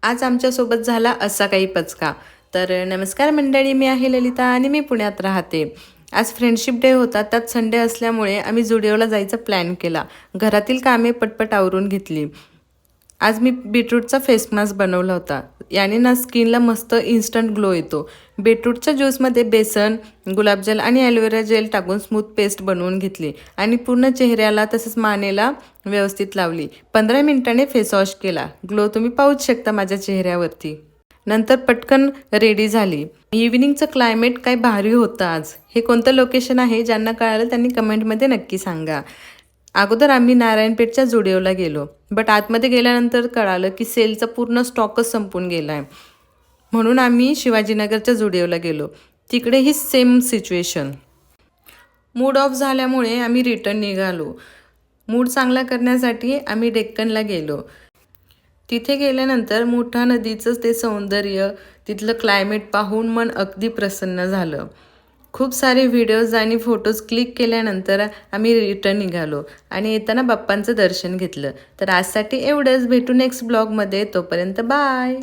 आज आमच्यासोबत झाला असा काही पचका. तर नमस्कार मंडळी, मी आहे ललिता आणि मी पुण्यात राहते. आज फ्रेंडशिप डे होता, त्यात संडे असल्यामुळे आम्ही जुडिओला जायचा प्लॅन केला. घरातील कामे पटपट आवरून घेतली. आज मी बीटरूटचा फेस मास्क बनवला होता. याने ना स्किनला मस्त इन्स्टंट ग्लो येतो. बीटरूटच्या ज्यूसमध्ये बेसन, गुलाबजल आणि ॲलोवेरा जेल टाकून स्मूथ पेस्ट बनवून घेतली आणि पूर्ण चेहऱ्याला तसंच मानेला व्यवस्थित लावली. 15 मिनिटांनी फेस वॉश केला. ग्लो तुम्ही पाहूच शकता माझ्या चेहऱ्यावरती. नंतर पटकन रेडी झाली. इव्हिनिंगचं क्लायमेट काय भारी होतं आज. हे कोणतं लोकेशन आहे ज्यांना कळालं त्यांनी कमेंटमध्ये नक्की सांगा. अगोदर आम्ही नारायणपेठच्या जुडिओला गेलो, बट आतमध्ये गेल्यानंतर कळालं की सेलचा पूर्ण स्टॉकच संपून गेला आहे. म्हणून आम्ही शिवाजीनगरच्या जुडिओला गेलो. तिकडेही सेम सिच्युएशन. मूड ऑफ झाल्यामुळे आम्ही रिटर्न निघालो. मूड चांगला करण्यासाठी आम्ही डेक्कनला गेलो. तिथे गेल्यानंतर मुठा नदीचं ते सौंदर्य, तिथलं क्लायमेट पाहून मन अगदी प्रसन्न झालं. खूप सारे व्हिडिओज आणि फोटोज क्लिक केल्यानंतर आम्ही रिटर्न निघालो आणि येताना बाप्पांचं दर्शन घेतलं. तर आजसाठी एवढंच. भेटू नेक्स्ट ब्लॉगमध्ये. तोपर्यंत बाय.